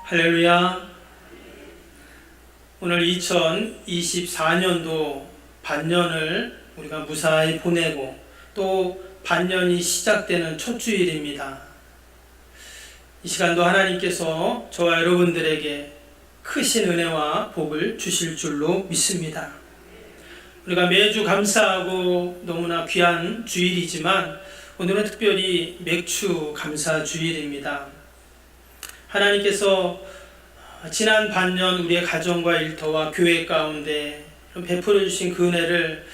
할렐루야. 오늘 2024년도 반년을 우리가 무사히 보내고 또 반년이 시작되는 첫 주일입니다. 이 시간도 하나님께서 저와 여러분들에게 크신 은혜와 복을 주실 줄로 믿습니다. 우리가 매주 감사하고 너무나 귀한 주일이지만 오늘은 특별히 맥주 감사 주일입니다. 하나님께서 지난 반년 우리의 가정과 일터와 교회 가운데 베풀어 주신 그 은혜를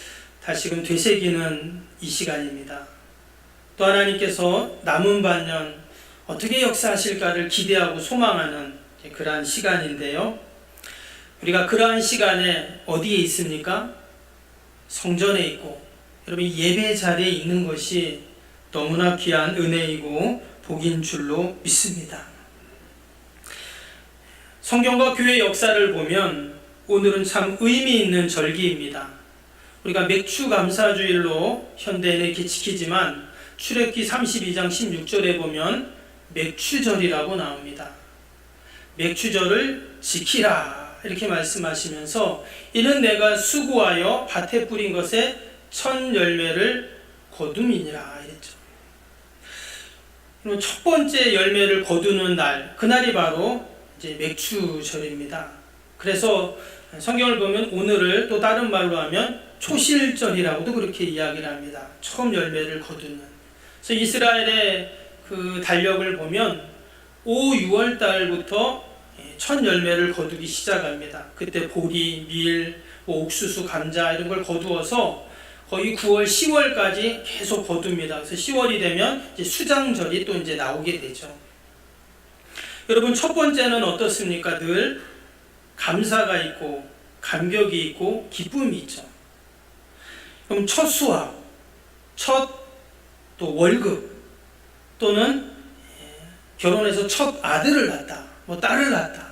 다시금 되새기는 이 시간입니다. 또 하나님께서 남은 반년 어떻게 역사하실까를 기대하고 소망하는 그러한 시간인데요. 우리가 그러한 시간에 어디에 있습니까? 성전에 있고, 여러분 예배 자리에 있는 것이 너무나 귀한 은혜이고 복인 줄로 믿습니다. 성경과 교회 역사를 보면 오늘은 참 의미 있는 절기입니다. 우리가 맥주 감사주일로 현대에는 이렇게 지키지만 출애굽기 32장 16절에 보면 맥주절이라고 나옵니다. 맥주절을 지키라 이렇게 말씀하시면서 이는 내가 수고하여 밭에 뿌린 것에 첫 열매를 거둠이니라 이랬죠. 첫 번째 열매를 거두는 날, 그날이 바로 이제 맥주절입니다. 그래서 성경을 보면 오늘을 또 다른 말로 하면 초실절이라고도 그렇게 이야기를 합니다. 처음 열매를 거두는. 그래서 이스라엘의 그 달력을 보면 5, 6월 달부터 첫 열매를 거두기 시작합니다. 그때 보리, 밀, 옥수수, 감자 이런 걸 거두어서 거의 9월, 10월까지 계속 거둡니다. 그래서 10월이 되면 이제 수장절이 또 이제 나오게 되죠. 여러분, 첫 번째는 어떻습니까? 늘 감사가 있고 감격이 있고 기쁨이 있죠. 그럼 첫 수확, 첫 또 월급, 또는 결혼해서 첫 아들을 낳았다, 뭐 딸을 낳았다,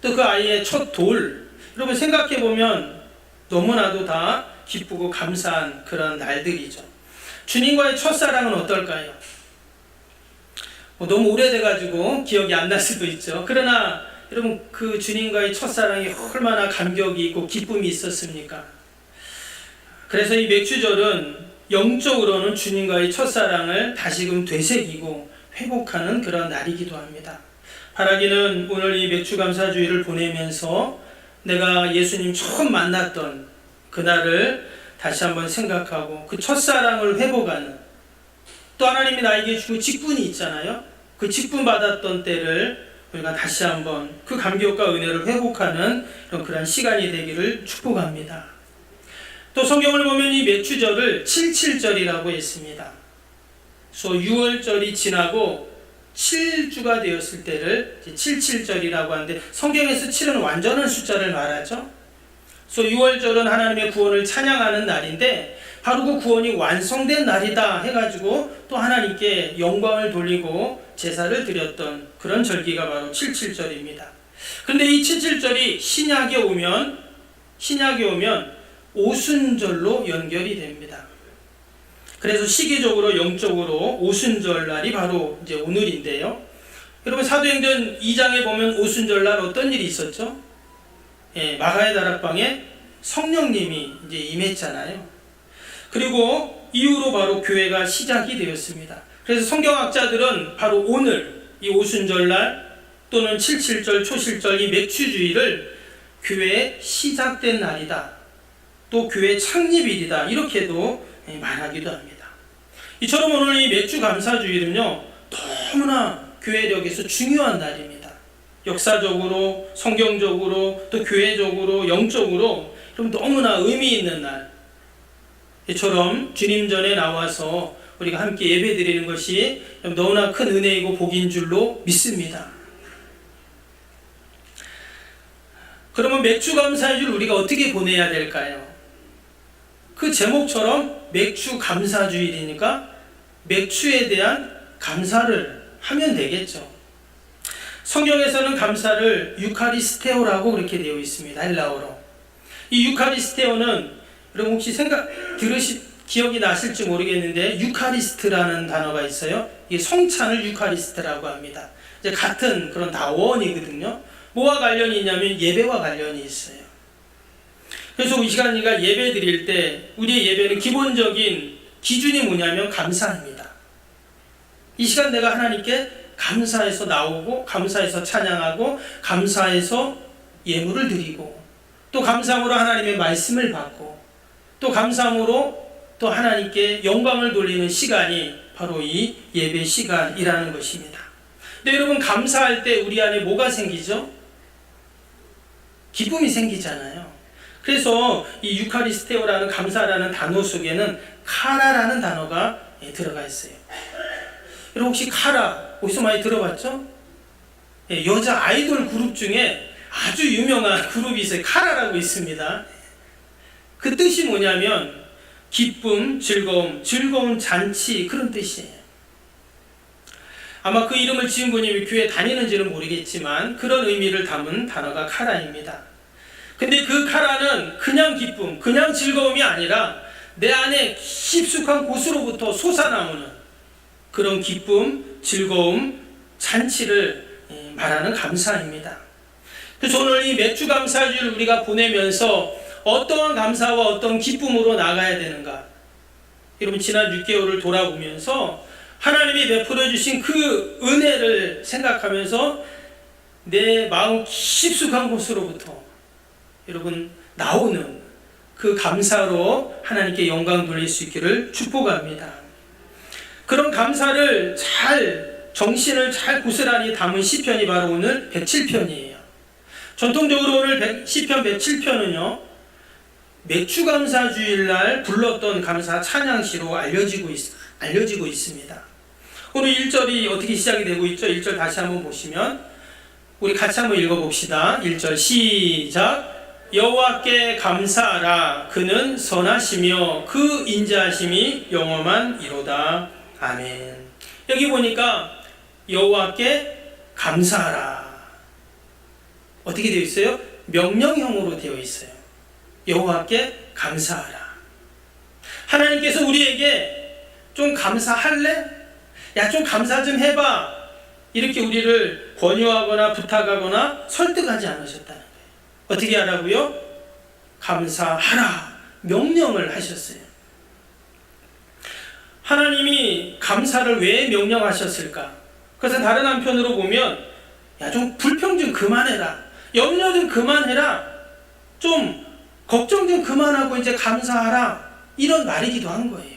또 그 아이의 첫 돌. 여러분 생각해 보면 너무나도 다 기쁘고 감사한 그런 날들이죠. 주님과의 첫사랑은 어떨까요? 너무 오래돼가지고 기억이 안 날 수도 있죠. 그러나 여러분 그 주님과의 첫사랑이 얼마나 감격이 있고 기쁨이 있었습니까? 그래서 이 맥주절은 영적으로는 주님과의 첫사랑을 다시금 되새기고 회복하는 그런 날이기도 합니다. 바라기는 오늘 이 맥주감사주일을 보내면서 내가 예수님 처음 만났던 그날을 다시 한번 생각하고 그 첫사랑을 회복하는, 또 하나님이 나에게 주고 직분이 있잖아요. 그 직분 받았던 때를 우리가 다시 한번 그 감격과 은혜를 회복하는 그런 시간이 되기를 축복합니다. 또 성경을 보면 이 맥주절을 77절이라고 했습니다. 그래서 6월절이 지나고 7주가 되었을 때를 77절이라고 하는데, 성경에서 7은 완전한 숫자를 말하죠. 그래서 6월절은 하나님의 구원을 찬양하는 날인데 바로 그 구원이 완성된 날이다 해가지고 또 하나님께 영광을 돌리고 제사를 드렸던 그런 절기가 바로 77절입니다. 그런데 이 77절이 신약에 오면 오순절로 연결이 됩니다. 그래서 시기적으로 영적으로 오순절 날이 바로 이제 오늘인데요. 여러분 사도행전 2장에 보면 오순절 날 어떤 일이 있었죠? 마가의 다락방에 성령님이 이제 임했잖아요. 그리고 이후로 바로 교회가 시작이 되었습니다. 그래서 성경학자들은 바로 오늘 이 오순절날 또는 77절, 초실절 이 맥주주일을 교회의 시작된 날이다, 또 교회 창립일이다, 이렇게도 말하기도 합니다. 이처럼 오늘 이 맥주감사주일은요 너무나 교회력에서 중요한 날입니다. 역사적으로, 성경적으로, 또 교회적으로, 영적으로 너무나 의미 있는 날. 이처럼 주님 전에 나와서 우리가 함께 예배 드리는 것이 너무나 큰 은혜이고 복인 줄로 믿습니다. 그러면 맥주감사주일 우리가 어떻게 보내야 될까요? 그 제목처럼 맥주감사주일이니까 맥주에 대한 감사를 하면 되겠죠. 성경에서는 감사를 유카리스테오라고 그렇게 되어 있습니다. 헬라어로. 이 유카리스테오는 여러분 혹시 기억이 나실지 모르겠는데 유카리스트라는 단어가 있어요. 이게 성찬을 유카리스트라고 합니다. 이제 같은 그런 다원이거든요. 뭐와 관련이 있냐면 예배와 관련이 있어요. 그래서 이 시간 우리가 예배 드릴 때 우리의 예배는 기본적인 기준이 뭐냐면 감사입니다. 이 시간 내가 하나님께 감사해서 나오고, 감사해서 찬양하고, 감사해서 예물을 드리고, 또 감사함으로 하나님의 말씀을 받고, 또 감사함으로 또 하나님께 영광을 돌리는 시간이 바로 이 예배 시간이라는 것입니다. 근데 여러분, 감사할 때 우리 안에 뭐가 생기죠? 기쁨이 생기잖아요. 그래서 이 유카리스테오라는 감사라는 단어 속에는 카라라는 단어가 들어가 있어요. 여러분 혹시 카라 어디서 많이 들어봤죠? 여자 아이돌 그룹 중에 아주 유명한 그룹이 있어요. 카라라고 있습니다. 그 뜻이 뭐냐면 기쁨, 즐거운 잔치, 그런 뜻이에요. 아마 그 이름을 지은 분이 교회 다니는지는 모르겠지만 그런 의미를 담은 단어가 카라입니다. 근데 그 카라는 그냥 기쁨, 그냥 즐거움이 아니라 내 안에 깊숙한 곳으로부터 솟아나오는 그런 기쁨, 즐거움, 잔치를 말하는 감사입니다. 그래서 오늘 이 맥주 감사주를 우리가 보내면서 어떠한 감사와 어떤 기쁨으로 나가야 되는가? 여러분 지난 6개월을 돌아보면서 하나님이 베풀어 주신 그 은혜를 생각하면서 내 마음 깊숙한 곳으로부터 여러분 나오는 그 감사로 하나님께 영광 돌릴 수 있기를 축복합니다. 그런 감사를 정신을 잘 고스란히 담은 시편이 바로 오늘 107편이에요. 전통적으로 오늘 시편 107편은요 맥주감사주일날 불렀던 감사 찬양시로 알려지고 있습니다. 오늘 1절이 어떻게 시작이 되고 있죠? 1절 다시 한번 보시면 우리 같이 한번 읽어봅시다. 1절 시작. 여호와께 감사하라. 그는 선하시며 그 인자하심이 영원한이로다. 아멘. 여기 보니까 여호와께 감사하라. 어떻게 되어 있어요? 명령형으로 되어 있어요. 여호와께 감사하라. 하나님께서 우리에게 좀 감사할래? 야, 좀 감사 좀 해봐. 이렇게 우리를 권유하거나 부탁하거나 설득하지 않으셨다는 거예요. 어떻게 하라고요? 감사하라. 명령을 하셨어요. 하나님이 감사를 왜 명령하셨을까? 그래서 다른 한편으로 보면 야, 좀 불평 좀 그만해라. 염려 좀 그만해라. 좀 걱정 좀 그만하고 이제 감사하라. 이런 말이기도 한 거예요.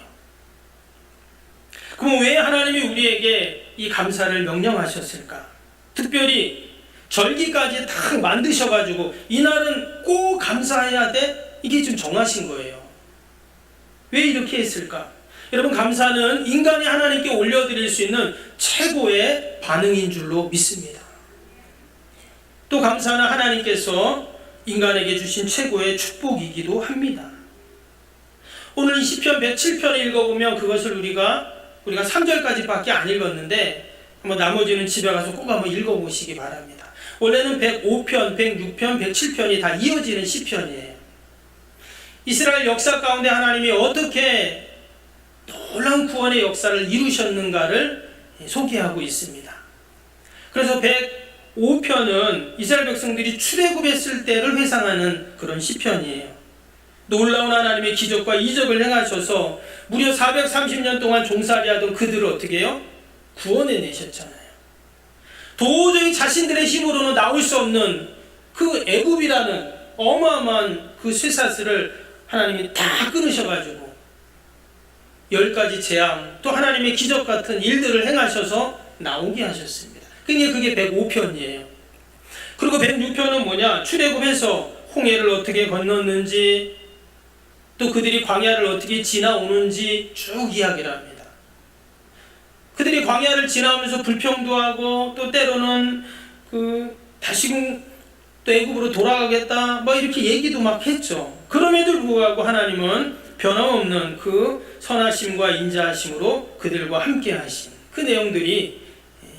그럼 왜 하나님이 우리에게 이 감사를 명령하셨을까? 특별히 절기까지 다 만드셔가지고 이날은 꼭 감사해야 돼? 이게 좀 정하신 거예요. 왜 이렇게 했을까? 여러분, 감사는 인간이 하나님께 올려드릴 수 있는 최고의 반응인 줄로 믿습니다. 또 감사는 하나님께서 인간에게 주신 최고의 축복이기도 합니다. 오늘 이 시편 107편을 읽어보면 그것을 우리가 3절까지밖에 안 읽었는데 한번 나머지는 집에 가서 꼭 한번 읽어보시기 바랍니다. 원래는 105편, 106편, 107편이 다 이어지는 시편이에요. 이스라엘 역사 가운데 하나님이 어떻게 놀라운 구원의 역사를 이루셨는가를 소개하고 있습니다. 그래서 105편은 이스라엘 백성들이 출애굽했을 때를 회상하는 그런 시편이에요. 놀라운 하나님의 기적과 이적을 행하셔서 무려 430년 동안 종살이하던 그들을 어떻게 해요? 구원해내셨잖아요. 도저히 자신들의 힘으로는 나올 수 없는 그 애굽이라는 어마어마한 그 쇠사슬을 하나님이 다 끊으셔가지고 10가지 재앙, 또 하나님의 기적 같은 일들을 행하셔서 나오게 하셨습니다. 그게 105편이에요. 그리고 106편은 뭐냐? 출애굽해서 홍해를 어떻게 건넜는지, 또 그들이 광야를 어떻게 지나오는지 쭉 이야기를 합니다. 그들이 광야를 지나오면서 불평도 하고, 또 때로는 다시금 또 애굽으로 돌아가겠다 이렇게 얘기도 막 했죠. 그럼에도 불구하고 하나님은 변함없는 그 선하심과 인자하심으로 그들과 함께 하신 그 내용들이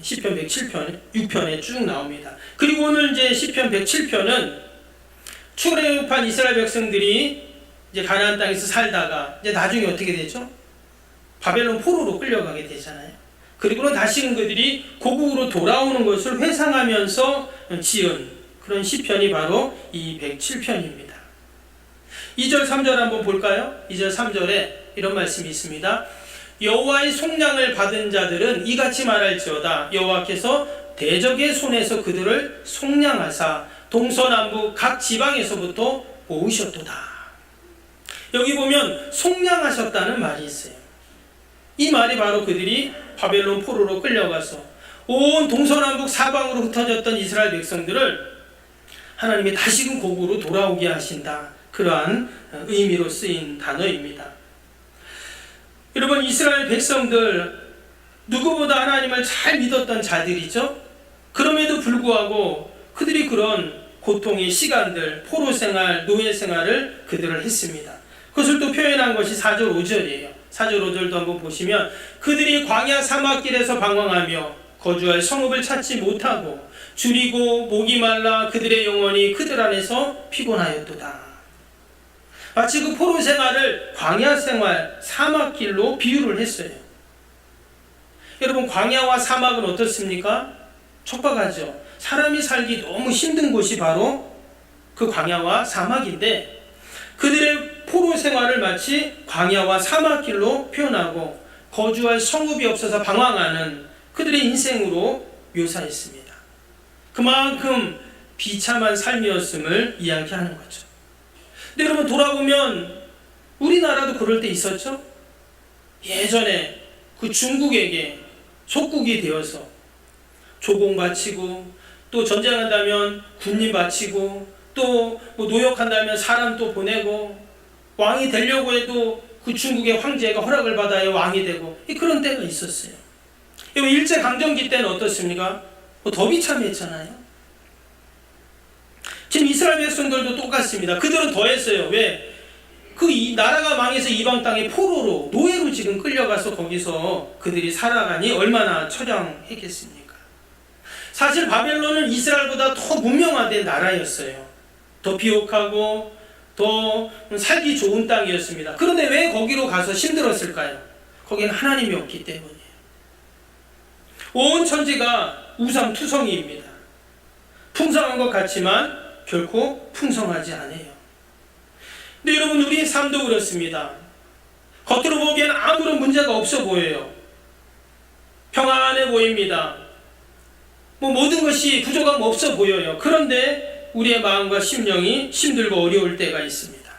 시편 107편, 6편에 쭉 나옵니다. 그리고 오늘 이제 시편 107편은 출애굽한 이스라엘 백성들이 이제 가나안 땅에서 살다가 이제 나중에 어떻게 되죠? 바벨론 포로로 끌려가게 되잖아요. 그리고는 다시금 그들이 고국으로 돌아오는 것을 회상하면서 지은 그런 시편이 바로 이 107편입니다. 2절 3절 한번 볼까요? 2절 3절에 이런 말씀이 있습니다. 여호와의 속량을 받은 자들은 이같이 말할지어다. 여호와께서 대적의 손에서 그들을 속량하사 동서남북 각 지방에서부터 모으셨도다. 여기 보면 속량하셨다는 말이 있어요. 이 말이 바로 그들이 바벨론 포로로 끌려가서 온 동서남북 사방으로 흩어졌던 이스라엘 백성들을 하나님이 다시금 고국으로 돌아오게 하신다. 그러한 의미로 쓰인 단어입니다. 여러분, 이스라엘 백성들 누구보다 하나님을 잘 믿었던 자들이죠. 그럼에도 불구하고 그들이 그런 고통의 시간들, 포로 생활, 노예 생활을 그들을 했습니다. 그것을 또 표현한 것이 4절 5절이에요. 4절 5절도 한번 보시면 그들이 광야 사막길에서 방황하며 거주할 성읍을 찾지 못하고 줄이고 목이 말라 그들의 영혼이 그들 안에서 피곤하였도다. 마치 그 포로 생활을 광야 생활, 사막길로 비유를 했어요. 여러분, 광야와 사막은 어떻습니까? 촉박하죠. 사람이 살기 너무 힘든 곳이 바로 그 광야와 사막인데 그들의 포로 생활을 마치 광야와 사막길로 표현하고 거주할 성읍이 없어서 방황하는 그들의 인생으로 묘사했습니다. 그만큼 비참한 삶이었음을 이야기하는 거죠. 근데 여러분, 돌아보면 우리나라도 그럴 때 있었죠? 예전에 그 중국에게 속국이 되어서 조공 바치고 또 전쟁한다면 군림 바치고 또 뭐 노역한다면 사람 또 보내고 왕이 되려고 해도 그 중국의 황제가 허락을 받아야 왕이 되고 그런 때가 있었어요. 일제강점기 때는 어떻습니까? 더 비참했잖아요. 지금 이스라엘 백성들도 똑같습니다. 그들은 더 했어요. 왜? 이 나라가 망해서 이방 땅에 포로로 노예로 지금 끌려가서 거기서 그들이 살아가니 얼마나 처량했겠습니까? 사실 바벨론은 이스라엘보다 더 문명화된 나라였어요. 더 비옥하고 더 살기 좋은 땅이었습니다. 그런데 왜 거기로 가서 힘들었을까요? 거기는 하나님이 없기 때문이에요. 온 천지가 우상투성이입니다. 풍성한 것 같지만 결코 풍성하지 않아요. 근데 여러분, 우리의 삶도 그렇습니다. 겉으로 보기에는 아무런 문제가 없어 보여요. 평안해 보입니다. 모든 것이 부족함 없어 보여요. 그런데 우리의 마음과 심령이 힘들고 어려울 때가 있습니다.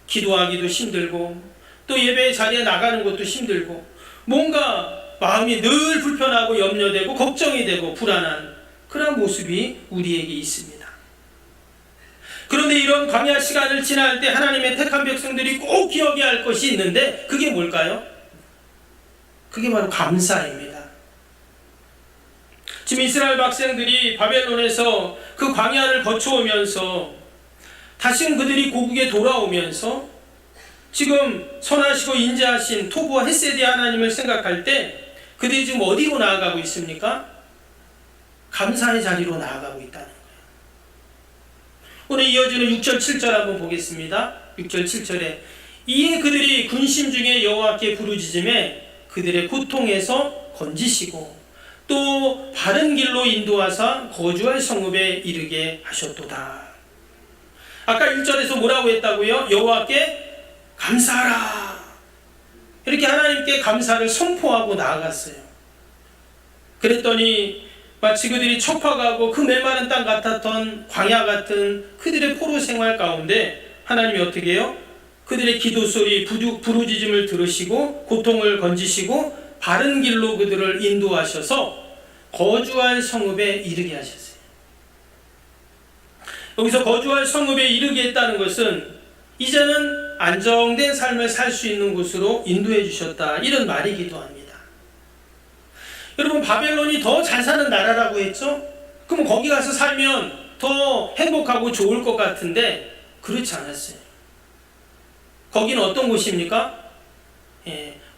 기도하기도 힘들고 또 예배 자리에 나가는 것도 힘들고 뭔가 마음이 늘 불편하고 염려되고 걱정이 되고 불안한 그런 모습이 우리에게 있습니다. 그런데 이런 광야 시간을 지날 때 하나님의 택한 백성들이 꼭 기억해야 할 것이 있는데 그게 뭘까요? 그게 바로 감사입니다. 지금 이스라엘 백성들이 바벨론에서 그 광야를 거쳐오면서 다시금 그들이 고국에 돌아오면서 지금 선하시고 인자하신 토부와 헷세드의 하나님을 생각할 때 그들이 지금 어디로 나아가고 있습니까? 감사의 자리로 나아가고 있다는 거예요. 오늘 이어지는 6절 7절 한번 보겠습니다. 6절 7절에 이에 그들이 군심 중에 여호와께 부르짖음에 그들의 고통에서 건지시고 또 바른 길로 인도하사 거주할 성읍에 이르게 하셨도다. 아까 1절에서 뭐라고 했다고요? 여호와께 감사하라. 이렇게 하나님께 감사를 선포하고 나아갔어요. 그랬더니 마치 그들이 척박하고 그 메마른 땅 같았던 광야 같은 그들의 포로 생활 가운데 하나님이 어떻게 해요? 그들의 기도 소리, 부르짖음을 들으시고 고통을 건지시고 바른 길로 그들을 인도하셔서 거주할 성읍에 이르게 하셨어요. 여기서 거주할 성읍에 이르게 했다는 것은 이제는 안정된 삶을 살 수 있는 곳으로 인도해 주셨다, 이런 말이기도 합니다. 여러분, 바벨론이 더 잘 사는 나라라고 했죠? 그럼 거기 가서 살면 더 행복하고 좋을 것 같은데 그렇지 않았어요. 거기는 어떤 곳입니까?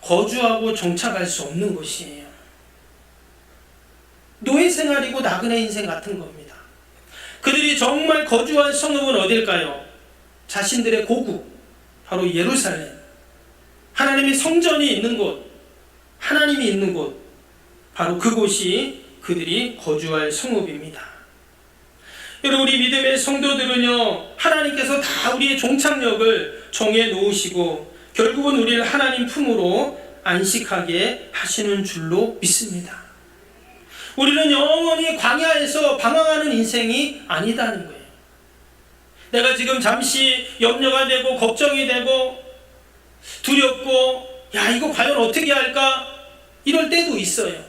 거주하고 정착할 수 없는 곳이에요. 노예 생활이고 나그네 인생 같은 겁니다. 그들이 정말 거주한 성읍은 어딜까요? 자신들의 고국, 바로 예루살렘, 하나님의 성전이 있는 곳, 하나님이 있는 곳, 바로 그곳이 그들이 거주할 성읍입니다. 여러분, 우리 믿음의 성도들은요, 하나님께서 다 우리의 종착역을 정해 놓으시고 결국은 우리를 하나님 품으로 안식하게 하시는 줄로 믿습니다. 우리는 영원히 광야에서 방황하는 인생이 아니다는 거예요. 내가 지금 잠시 염려가 되고 걱정이 되고 두렵고, 야, 이거 과연 어떻게 할까? 이럴 때도 있어요.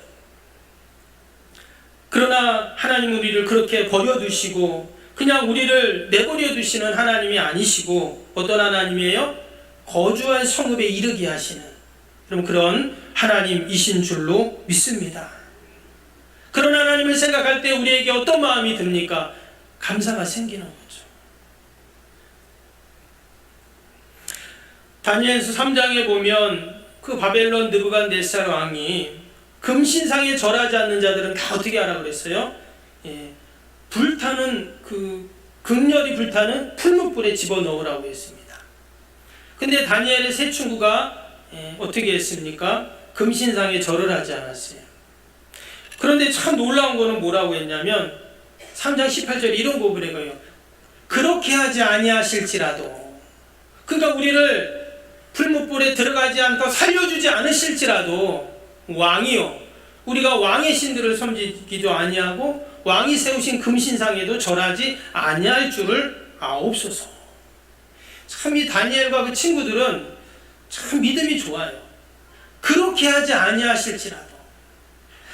그러나 하나님은 우리를 그렇게 버려두시고 그냥 우리를 내버려 두시는 하나님이 아니시고 어떤 하나님이에요? 거주할 성읍에 이르게 하시는 그런 하나님이신 줄로 믿습니다. 그런 하나님을 생각할 때 우리에게 어떤 마음이 듭니까? 감사가 생기는 거죠. 다니엘서 3장에 보면 그 바벨론 느부갓네살 왕이 금신상에 절하지 않는 자들은 다 어떻게 하라 그랬어요? 불타는 극렬히 불타는 풀무불에 집어넣으라고 했습니다. 근데 다니엘의 세 친구가 어떻게 했습니까? 금신상에 절을 하지 않았어요. 그런데 참 놀라운 거는 뭐라고 했냐면 3장 18절에 이런 고백을 해요. 그렇게 하지 아니하실지라도, 그러니까 우리를 풀무불에 들어가지 않고 살려주지 않으실지라도 왕이요, 우리가 왕의 신들을 섬기기도 아니하고 왕이 세우신 금신상에도 절하지 아니할 줄을 아옵소서. 참 이 다니엘과 그 친구들은 참 믿음이 좋아요. 그렇게 하지 아니하실지라도,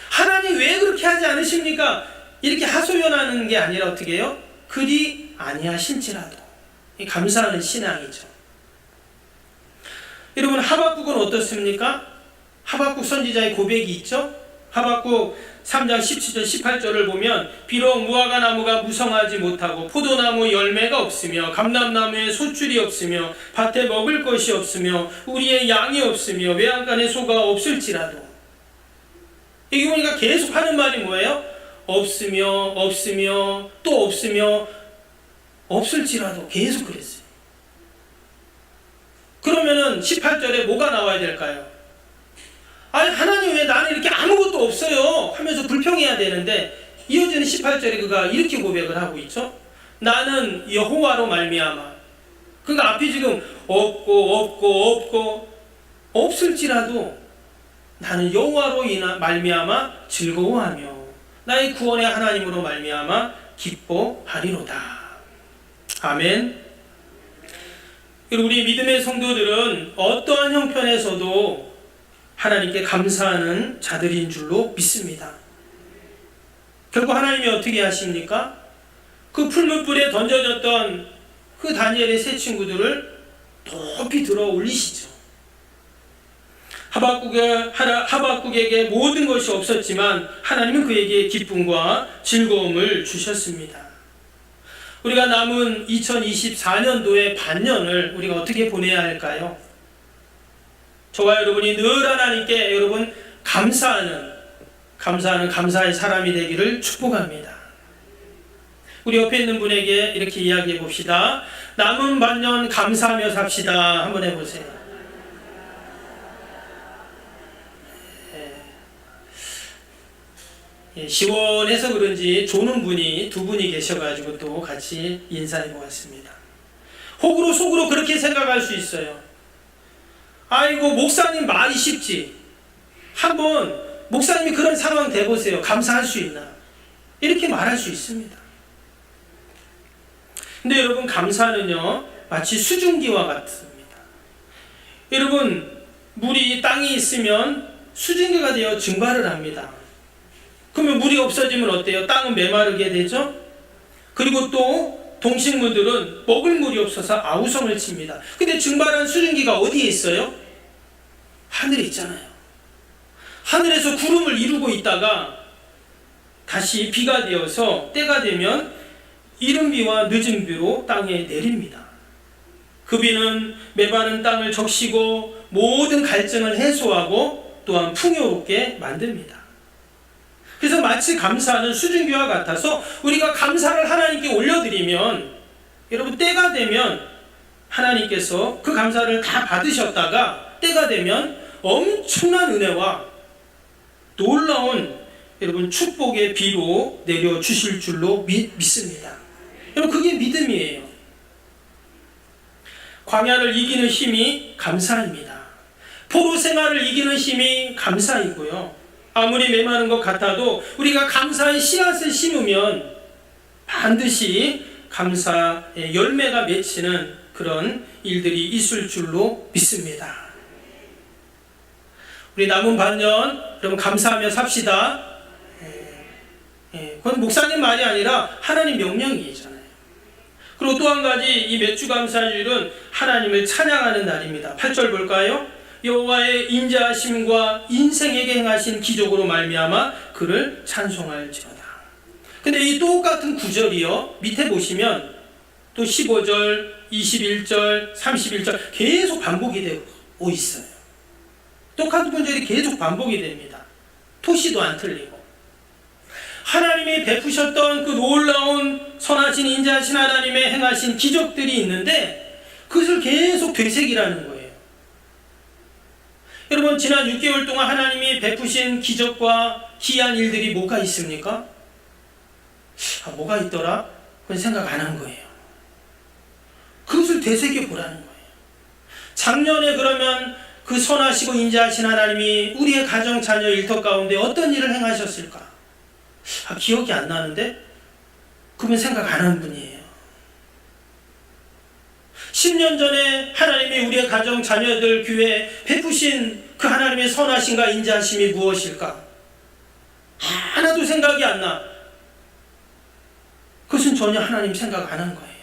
하나님 왜 그렇게 하지 않으십니까? 이렇게 하소연하는 게 아니라 어떻게 해요? 그리 아니하실지라도. 감사하는 신앙이죠. 여러분, 하박국은 어떻습니까? 하박국 선지자의 고백이 있죠. 하박국 3장 17절 18절을 보면 비록 무화과 나무가 무성하지 못하고 포도나무 열매가 없으며 감람나무에 솥줄이 없으며 밭에 먹을 것이 없으며 우리의 양이 없으며 외양간에 소가 없을지라도, 여기 보니까 계속 하는 말이 뭐예요? 없으며 없으며 또 없으며 없을지라도, 계속 그랬어요. 그러면은 18절에 뭐가 나와야 될까요? 아니, 하나님 왜 나는 이렇게 아무것도 없어요 하면서 불평해야 되는데, 이어지는 18절에 그가 이렇게 고백을 하고 있죠. 나는 여호와로 말미암아, 그러니까 앞이 지금 없고 없을지라도 나는 여호와로 말미암아 즐거워하며 나의 구원의 하나님으로 말미암아 기뻐하리로다. 아멘. 우리 믿음의 성도들은 어떠한 형편에서도 하나님께 감사하는 자들인 줄로 믿습니다. 결국 하나님이 어떻게 하십니까? 그 풀무불에 던져졌던 그 다니엘의 세 친구들을 높이 들어 올리시죠. 하박국에게 모든 것이 없었지만 하나님은 그에게 기쁨과 즐거움을 주셨습니다. 우리가 남은 2024년도의 반년을 우리가 어떻게 보내야 할까요? 저와 여러분이 늘 하나님께 여러분 감사하는 감사의 사람이 되기를 축복합니다. 우리 옆에 있는 분에게 이렇게 이야기해 봅시다. 남은 반년 감사하며 삽시다. 한번 해보세요. 시원해서 그런지 조는 분이 두 분이 계셔가지고 또 같이 인사해 보았습니다. 혹으로 속으로 그렇게 생각할 수 있어요. 아이고, 목사님 말이 쉽지. 한번 목사님이 그런 상황 돼보세요. 감사할 수 있나? 이렇게 말할 수 있습니다. 근데 여러분, 감사는요 마치 수증기와 같습니다. 여러분, 물이 땅에 있으면 수증기가 되어 증발을 합니다. 그러면 물이 없어지면 어때요? 땅은 메마르게 되죠. 그리고 또 동식물들은 먹을 물이 없어서 아우성을 칩니다. 근데 증발한 수증기가 어디에 있어요? 하늘에 있잖아요. 하늘에서 구름을 이루고 있다가 다시 비가 되어서 때가 되면 이른 비와 늦은 비로 땅에 내립니다. 그 비는 메마른 땅을 적시고 모든 갈증을 해소하고 또한 풍요롭게 만듭니다. 그래서 마치 감사는 수증기와 같아서 우리가 감사를 하나님께 올려드리면, 여러분, 때가 되면 하나님께서 그 감사를 다 받으셨다가 때가 되면 엄청난 은혜와 놀라운 여러분 축복의 비로 내려주실 줄로 믿습니다. 여러분 그게 믿음이에요. 광야를 이기는 힘이 감사입니다. 포로 생활을 이기는 힘이 감사이고요. 아무리 메마른 것 같아도 우리가 감사의 씨앗을 심으면 반드시 감사의 열매가 맺히는 그런 일들이 있을 줄로 믿습니다. 우리 남은 반년 여러분 감사하며 삽시다. 그건 목사님 말이 아니라 하나님 명령이잖아요. 그리고 또 한 가지 이 몇 주 감사주일은 하나님을 찬양하는 날입니다. 8절 볼까요? 여호와의 인자하심과 인생에게 행하신 기적으로 말미암아 그를 찬송할지어다. 근데 이 똑같은 구절이요 밑에 보시면 또 15절, 21절, 31절 계속 반복이 되고 있어요. 똑같은 구절이 계속 반복이 됩니다. 토시도 안 틀리고. 하나님이 베푸셨던 그 놀라운 선하신 인자하신 하나님의 행하신 기적들이 있는데 그것을 계속 되새기라는 거예요. 여러분 지난 6개월 동안 하나님이 베푸신 기적과 기이한 일들이 뭐가 있습니까? 뭐가 있더라? 그건 생각 안 한 거예요. 그것을 되새겨 보라는 거예요. 작년에 그러면 그 선하시고 인자하신 하나님이 우리의 가정, 자녀, 일터 가운데 어떤 일을 행하셨을까? 기억이 안 나는데? 그분 생각 안 한 분이에요. 10년 전에 하나님이 우리의 가정, 자녀들, 교회에 베푸신 그 하나님의 선하심과 인자하심이 무엇일까? 하나도 생각이 안 나. 그것은 전혀 하나님 생각 안 한 거예요.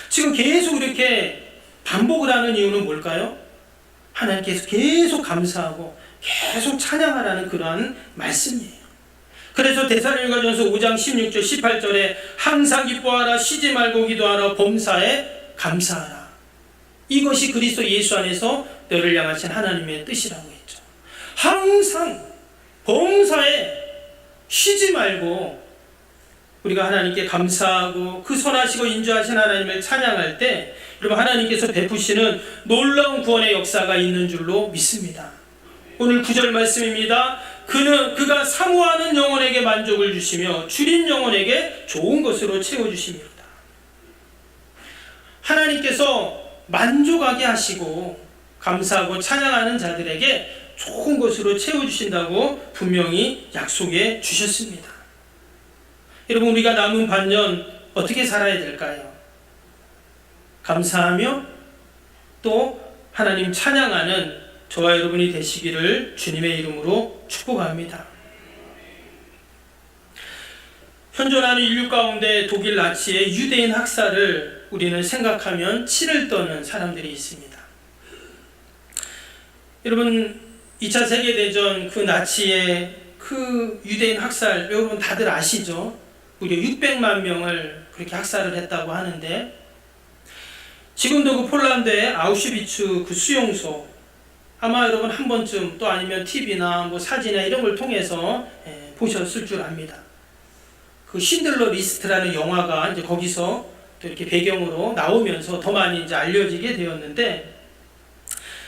지금 계속 이렇게 반복을 하는 이유는 뭘까요? 하나님께서 계속 감사하고 계속 찬양하라는 그러한 말씀이에요. 그래서 데살로니가전서 5장 16절 18절에 항상 기뻐하라, 쉬지 말고 기도하라, 범사에 감사하라. 이것이 그리스도 예수 안에서 너를 향하신 하나님의 뜻이라고 했죠. 항상 범사에 쉬지 말고 우리가 하나님께 감사하고 그 선하시고 인자하신 하나님을 찬양할 때 여러분 하나님께서 베푸시는 놀라운 구원의 역사가 있는 줄로 믿습니다. 오늘 9절 말씀입니다. 그가 사모하는 영혼에게 만족을 주시며 줄인 영혼에게 좋은 것으로 채워주십니다. 하나님께서 만족하게 하시고 감사하고 찬양하는 자들에게 좋은 것으로 채워주신다고 분명히 약속해 주셨습니다. 여러분 우리가 남은 반년 어떻게 살아야 될까요? 감사하며 또 하나님 찬양하는 저와 여러분이 되시기를 주님의 이름으로 축복합니다. 현존하는 인류 가운데 독일 나치의 유대인 학살을 우리는 생각하면 치를 떠는 사람들이 있습니다. 여러분 2차 세계대전 그 나치의 그 유대인 학살 여러분 다들 아시죠? 무려 600만 명을 그렇게 학살을 했다고 하는데 지금도 그 폴란드의 아우슈비츠 그 수용소 아마 여러분 한 번쯤 또 아니면 TV나 뭐 사진이나 이런 걸 통해서 보셨을 줄 압니다. 그 신들러 리스트라는 영화가 이제 거기서 또 이렇게 배경으로 나오면서 더 많이 이제 알려지게 되었는데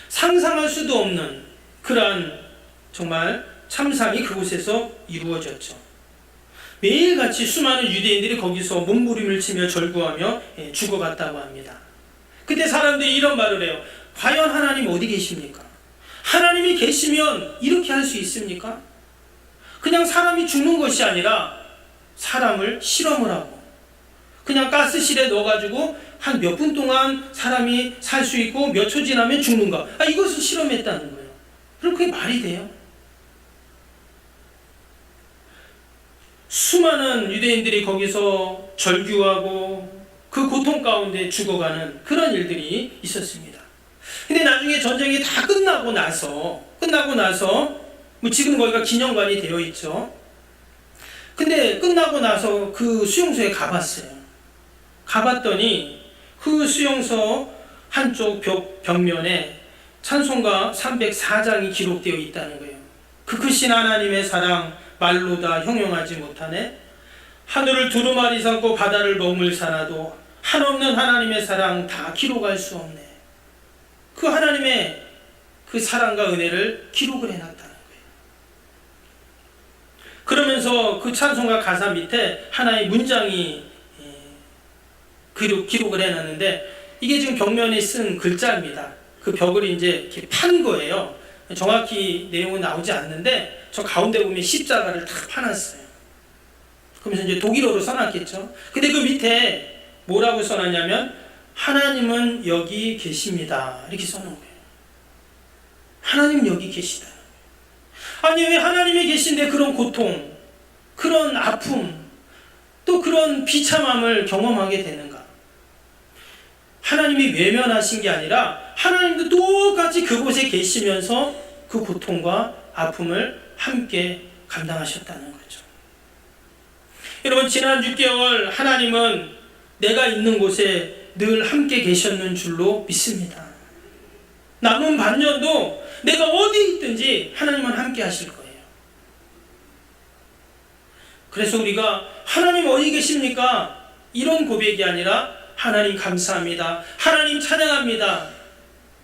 상상할 수도 없는 그러한 정말 참상이 그곳에서 이루어졌죠. 매일같이 수많은 유대인들이 거기서 몸부림을 치며 절구하며 죽어갔다고 합니다. 그때 사람들이 이런 말을 해요. 과연 하나님 어디 계십니까? 하나님이 계시면 이렇게 할 수 있습니까? 그냥 사람이 죽는 것이 아니라 사람을 실험을 하고 그냥 가스실에 넣어가지고 한 몇 분 동안 사람이 살 수 있고 몇 초 지나면 죽는가? 이것을 실험했다는 거예요. 그럼 그게 말이 돼요? 수많은 유대인들이 거기서 절규하고 그 고통 가운데 죽어가는 그런 일들이 있었습니다. 근데 나중에 전쟁이 다 끝나고 나서 뭐 지금 거기가 기념관이 되어 있죠. 근데 끝나고 나서 그 수용소에 가봤어요. 가봤더니 그 수용소 한쪽 벽면에 찬송가 304장이 기록되어 있다는 거예요. 그 크신 하나님의 사랑 말로 다 형용하지 못하네. 하늘을 두루마리 삼고 바다를 먹물 사나도 한없는 하나님의 사랑 다 기록할 수 없네. 그 하나님의 그 사랑과 은혜를 기록을 해놨다는 거예요. 그러면서 그 찬송가 가사 밑에 하나의 문장이 기록을 해놨는데, 이게 지금 벽면에 쓴 글자입니다. 그 벽을 이제 이렇게 판 거예요. 정확히 내용은 나오지 않는데 저 가운데 보면 십자가를 딱 파놨어요. 그러면서 이제 독일어로 써놨겠죠. 근데 그 밑에 뭐라고 써놨냐면 하나님은 여기 계십니다, 이렇게 써놓은 거예요. 하나님 여기 계시다. 아니, 왜 하나님이 계신데 그런 고통, 그런 아픔, 또 그런 비참함을 경험하게 되는가? 하나님이 외면하신 게 아니라 하나님도 똑같이 그곳에 계시면서 그 고통과 아픔을 함께 감당하셨다는 거죠. 여러분, 지난 6개월 하나님은 내가 있는 곳에 늘 함께 계셨는 줄로 믿습니다. 남은 반년도 내가 어디 있든지 하나님은 함께 하실 거예요. 그래서 우리가 하나님 어디 계십니까? 이런 고백이 아니라 하나님 감사합니다, 하나님 찬양합니다,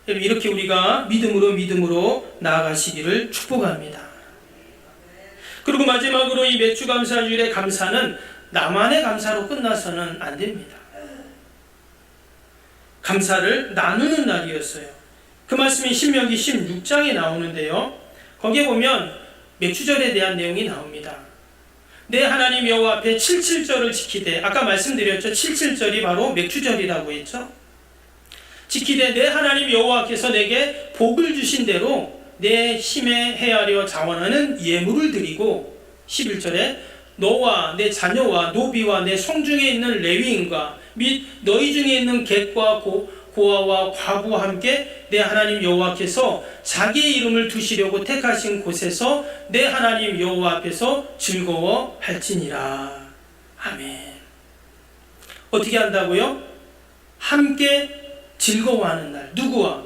이렇게 우리가 믿음으로 나아가시기를 축복합니다. 그리고 마지막으로 이 맥주감사주일의 감사는 나만의 감사로 끝나서는 안 됩니다. 감사를 나누는 날이었어요. 그 말씀이 신명기 16장에 나오는데요, 거기에 보면 맥주절에 대한 내용이 나옵니다. 내 하나님 여호와 앞에 77절을 지키되, 아까 말씀드렸죠, 77절이 바로 맥주절이라고 했죠. 지키되 내 하나님 여호와께서 내게 복을 주신 대로 내 힘에 헤아려 자원하는 예물을 드리고, 11절에 너와 내 자녀와 노비와 내 성중에 있는 레위인과 및 너희 중에 있는 객과 고아와 과부와 함께 내 하나님 여호와께서 자기의 이름을 두시려고 택하신 곳에서 내 하나님 여호와 앞에서 즐거워할지니라. 아멘. 어떻게 한다고요? 함께 즐거워하는 날. 누구와?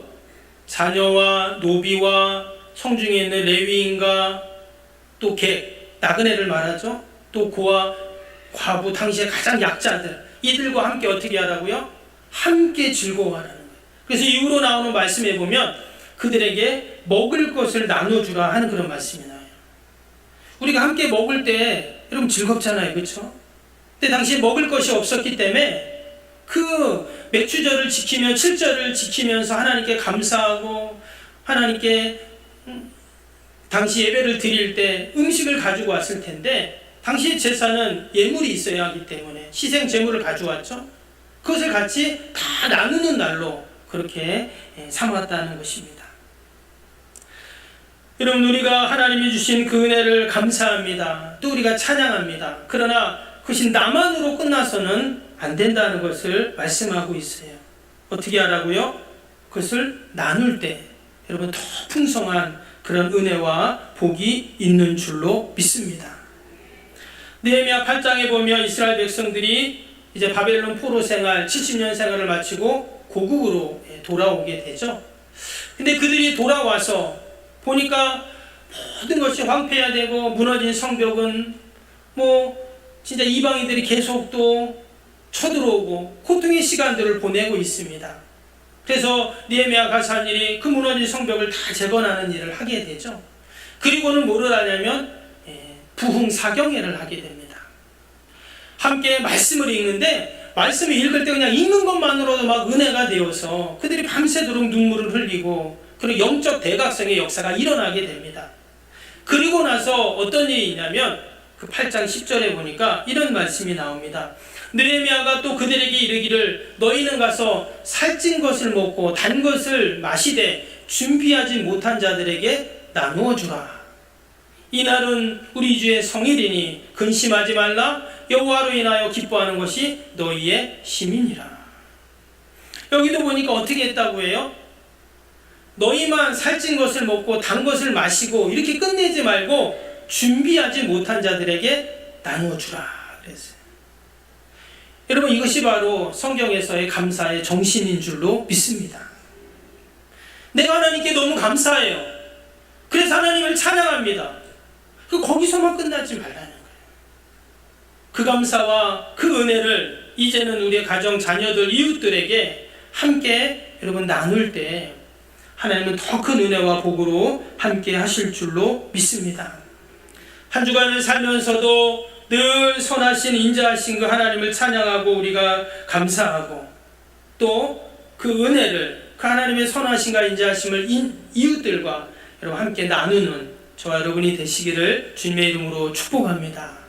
자녀와 노비와 성중에 있는 레위인과 또 객, 나그네를 말하죠. 또 고아, 과부, 당시의 가장 약자들, 이들과 함께 어떻게 하라고요? 함께 즐거워하라는 거예요. 그래서 이후로 나오는 말씀에 보면 그들에게 먹을 것을 나눠주라 하는 그런 말씀이 나와요. 우리가 함께 먹을 때 여러분 즐겁잖아요, 그렇죠? 근데 당시에 먹을 것이 없었기 때문에 그 맥주절을 지키며 7절을 지키면서 하나님께 감사하고, 하나님께 당시 예배를 드릴 때 음식을 가지고 왔을 텐데, 당시 제사는 예물이 있어야 하기 때문에 희생 제물을 가져왔죠. 그것을 같이 다 나누는 날로 그렇게 삼았다는 것입니다. 여러분, 우리가 하나님이 주신 그 은혜를 감사합니다. 또 우리가 찬양합니다. 그러나 그것이 나만으로 끝나서는 안 된다는 것을 말씀하고 있어요. 어떻게 하라고요? 그것을 나눌 때 여러분 더 풍성한 그런 은혜와 복이 있는 줄로 믿습니다. 느헤미야 8장에 보면 이스라엘 백성들이 이제 바벨론 포로 생활 70년 생활을 마치고 고국으로 돌아오게 되죠. 근데 그들이 돌아와서 보니까 모든 것이 황폐화되고 무너진 성벽은 진짜 이방인들이 계속 또 쳐들어오고 고통의 시간들을 보내고 있습니다. 그래서 느헤미야가 한 일이 그 무너진 성벽을 다 재건하는 일을 하게 되죠. 그리고는 뭐를 하냐면 부흥사경회를 하게 됩니다. 함께 말씀을 읽는데 말씀을 읽을 때 그냥 읽는 것만으로도 막 은혜가 되어서 그들이 밤새도록 눈물을 흘리고, 그리고 영적 대각성의 역사가 일어나게 됩니다. 그리고 나서 어떤 일이 있냐면 그 8장 10절에 보니까 이런 말씀이 나옵니다. 느헤미야가 또 그들에게 이르기를 너희는 가서 살찐 것을 먹고 단 것을 마시되 준비하지 못한 자들에게 나누어 주라. 이날은 우리 주의 성일이니 근심하지 말라. 여호와로 인하여 기뻐하는 것이 너희의 시민이라. 여기도 보니까 어떻게 했다고 해요? 너희만 살찐 것을 먹고 단 것을 마시고 이렇게 끝내지 말고 준비하지 못한 자들에게 나누어 주라 그랬어요. 여러분, 이것이 바로 성경에서의 감사의 정신인 줄로 믿습니다. 내가 하나님께 너무 감사해요. 그래서 하나님을 찬양합니다. 거기서만 끝나지 말라는 거예요. 그 감사와 그 은혜를 이제는 우리의 가정, 자녀들, 이웃들에게 함께 여러분 나눌 때 하나님은 더 큰 은혜와 복으로 함께 하실 줄로 믿습니다. 한 주간을 살면서도 늘 선하신 인자하신 그 하나님을 찬양하고 우리가 감사하고 또 그 은혜를 그 하나님의 선하신과 인자하심을 이웃들과 여러분 함께 나누는 저와 여러분이 되시기를 주님의 이름으로 축복합니다.